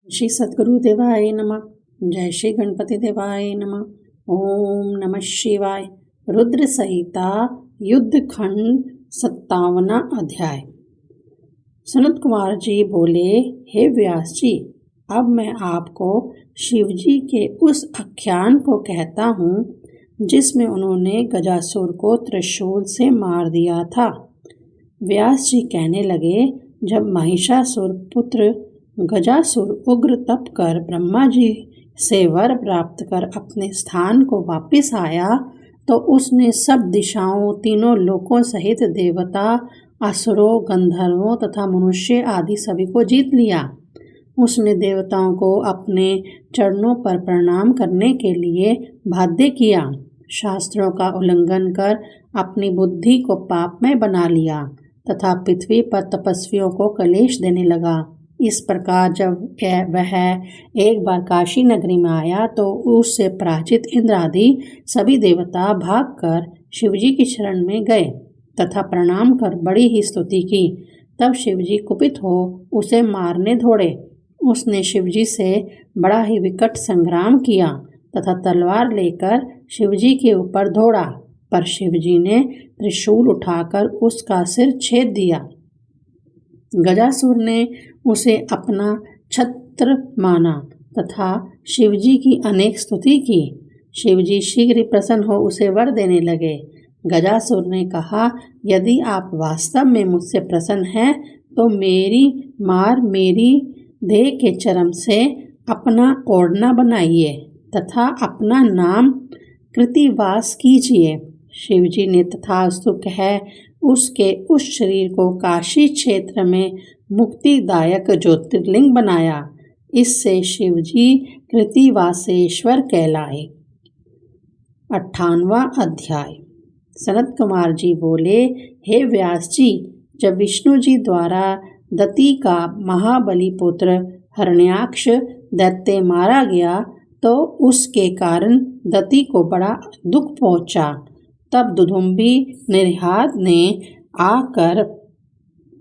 श्री सद्गुरु देवाय नमः। जय श्री गणपति देवाय नमः। ओम नमः शिवाय। रुद्र संहिता युद्ध खंड 57वां अध्याय। सनत कुमार जी बोले, हे व्यास जी, अब मैं आपको शिव जी के उस आख्यान को कहता हूँ जिसमें उन्होंने गजासुर को त्रिशूल से मार दिया था। व्यास जी कहने लगे, जब महिषासुर पुत्र गजासुर उग्र तप कर ब्रह्मा जी से वर प्राप्त कर अपने स्थान को वापस आया तो उसने सब दिशाओं, तीनों लोकों सहित देवता, असुरों, गंधर्वों तथा मनुष्य आदि सभी को जीत लिया। उसने देवताओं को अपने चरणों पर प्रणाम करने के लिए बाध्य किया, शास्त्रों का उल्लंघन कर अपनी बुद्धि को पापमय बना लिया तथा पृथ्वी पर तपस्वियों को कलेश देने लगा। इस प्रकार जब वह एक बार काशी नगरी में आया तो उससे पराजित इंद्र आदि सभी देवता भागकर शिवजी की शरण में गए तथा प्रणाम कर बड़ी ही स्तुति की। तब शिवजी कुपित हो उसे मारने दौड़े। उसने शिवजी से बड़ा ही विकट संग्राम किया तथा तलवार लेकर शिवजी के ऊपर दौड़ा, पर शिवजी ने त्रिशूल उठाकर उसका सिर छेद दिया। गजासुर ने उसे अपना छत्र माना तथा शिवजी की अनेक स्तुति की। शिवजी शीघ्र प्रसन्न हो उसे वर देने लगे। गजासुर ने कहा, यदि आप वास्तव में मुझसे प्रसन्न हैं तो मेरी देह के चर्म से अपना ओढ़ना बनाइए तथा अपना नाम कृतिवास कीजिए। शिवजी ने तथास्तु कह उसके उस शरीर को काशी क्षेत्र में मुक्तिदायक ज्योतिर्लिंग बनाया। इससे शिवजी कृतिवासेश्वर कहलाए। 58वां अध्याय। सनत कुमार जी बोले, हे व्यास जी, जब विष्णु जी द्वारा दति का महाबली पुत्र हिरण्याक्ष दैत्य मारा गया तो उसके कारण दति को बड़ा दुख पहुंचा। तब दुदुम्बी निर्हाद ने आकर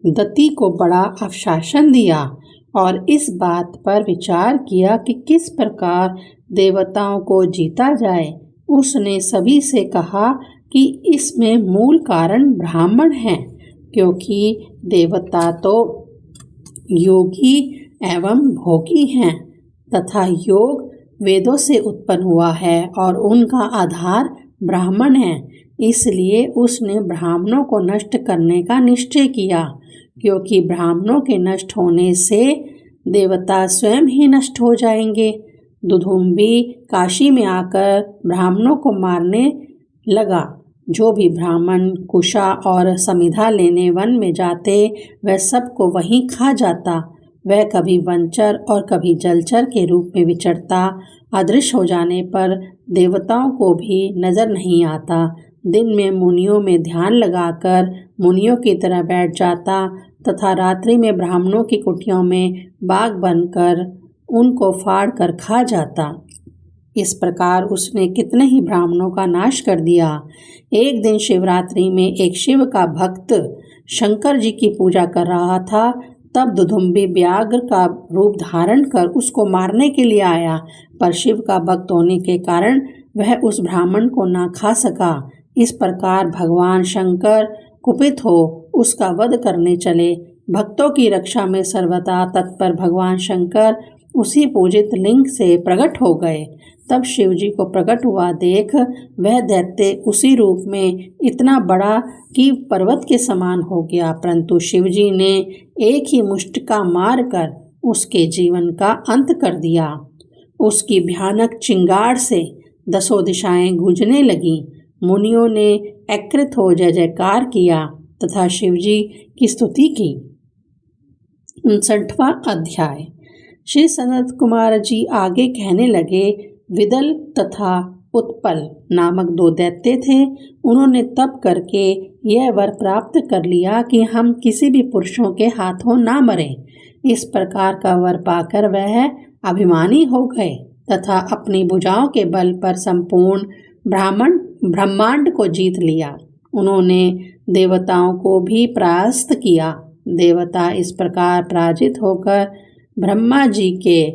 दति को बड़ा आश्वासन दिया और इस बात पर विचार किया कि किस प्रकार देवताओं को जीता जाए। उसने सभी से कहा कि इसमें मूल कारण ब्राह्मण हैं, क्योंकि देवता तो योगी एवं भोगी हैं तथा योग वेदों से उत्पन्न हुआ है और उनका आधार ब्राह्मण है। इसलिए उसने ब्राह्मणों को नष्ट करने का निश्चय किया, क्योंकि ब्राह्मणों के नष्ट होने से देवता स्वयं ही नष्ट हो जाएंगे। दुदुम्बी काशी में आकर ब्राह्मणों को मारने लगा। जो भी ब्राह्मण कुशा और समिधा लेने वन में जाते वह सबको वहीं खा जाता। वह कभी वनचर और कभी जलचर के रूप में विचरता। अदृश्य हो जाने पर देवताओं को भी नजर नहीं आता। दिन में मुनियों में ध्यान लगाकर मुनियों की तरह बैठ जाता तथा रात्रि में ब्राह्मणों की कुटियों में बाग बनकर उनको फाड़ कर खा जाता। इस प्रकार उसने कितने ही ब्राह्मणों का नाश कर दिया। एक दिन शिवरात्रि में एक शिव का भक्त शंकर जी की पूजा कर रहा था। तब दुदुम्बी व्याघ्र का रूप धारण कर उसको मारने के लिए आया, पर शिव का भक्त होने के कारण वह उस ब्राह्मण को ना खा सका। इस प्रकार भगवान शंकर कुपित हो उसका वध करने चले। भक्तों की रक्षा में सर्वदा तत्पर भगवान शंकर उसी पूजित लिंग से प्रकट हो गए। तब शिवजी को प्रकट हुआ देख वह दैत्य उसी रूप में इतना बड़ा कि पर्वत के समान हो गया, परंतु शिवजी ने एक ही मुष्टिका मार कर उसके जीवन का अंत कर दिया। उसकी भयानक चिंगार से 10 दिशाएं गूंजने लगीं। मुनियों ने एकत्रित हो जय जयकार किया तथा शिवजी की स्तुति की। 59वां अध्याय। श्री सनत कुमार जी आगे कहने लगे, विदल तथा उत्पल नामक 2 दैत्य थे। उन्होंने तप करके यह वर प्राप्त कर लिया कि हम किसी भी पुरुषों के हाथों ना मरें। इस प्रकार का वर पाकर वह अभिमानी हो गए तथा अपनी भुजाओं के बल पर संपूर्ण ब्रह्मांड को जीत लिया। उन्होंने देवताओं को भी परास्त किया। देवता इस प्रकार पराजित होकर ब्रह्मा जी के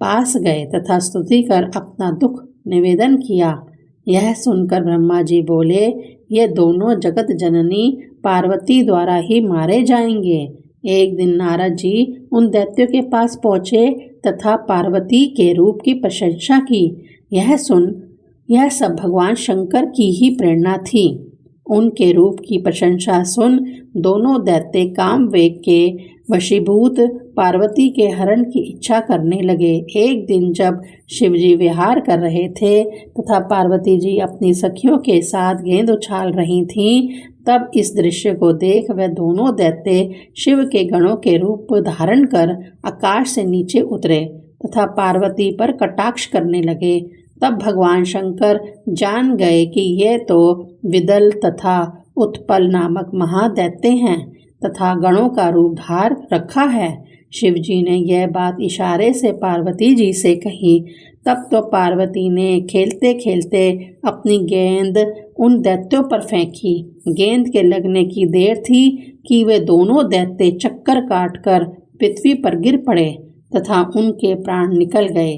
पास गए तथा स्तुति कर अपना दुख निवेदन किया। यह सुनकर ब्रह्मा जी बोले, ये दोनों जगत जननी पार्वती द्वारा ही मारे जाएंगे। एक दिन नारद जी उन दैत्यों के पास पहुँचे तथा पार्वती के रूप की प्रशंसा की। यह सब भगवान शंकर की ही प्रेरणा थी। उनके रूप की प्रशंसा सुन दोनों दैत्य काम वेग के वशीभूत पार्वती के हरण की इच्छा करने लगे। एक दिन जब शिवजी विहार कर रहे थे तथा पार्वती जी अपनी सखियों के साथ गेंद उछाल रही थीं, तब इस दृश्य को देख वह दोनों दैत्य शिव के गणों के रूप धारण कर आकाश से नीचे उतरे तथा पार्वती पर कटाक्ष करने लगे। तब भगवान शंकर जान गए कि ये तो विदल तथा उत्पल नामक महादैत्य हैं तथा गणों का रूप धार रखा है। शिवजी ने यह बात इशारे से पार्वती जी से कही। तब तो पार्वती ने खेलते खेलते अपनी गेंद उन दैत्यों पर फेंकी। गेंद के लगने की देर थी कि वे दोनों दैत्य चक्कर काटकर पृथ्वी पर गिर पड़े तथा उनके प्राण निकल गए।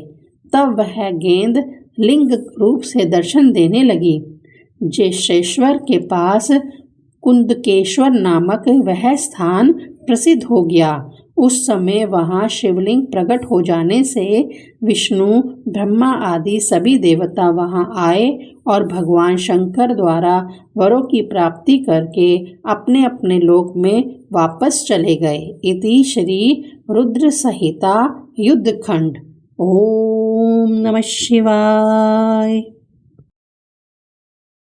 तब वह गेंद लिंग रूप से दर्शन देने लगी। जेशेश्वर के पास कुंदकेश्वर नामक वह स्थान प्रसिद्ध हो गया। उस समय वहाँ शिवलिंग प्रकट हो जाने से विष्णु, ब्रह्मा आदि सभी देवता वहाँ आए और भगवान शंकर द्वारा वरों की प्राप्ति करके अपने अपने लोक में वापस चले गए। इति श्री रुद्र संहिता युद्धखंड। ओम नमः शिवाय।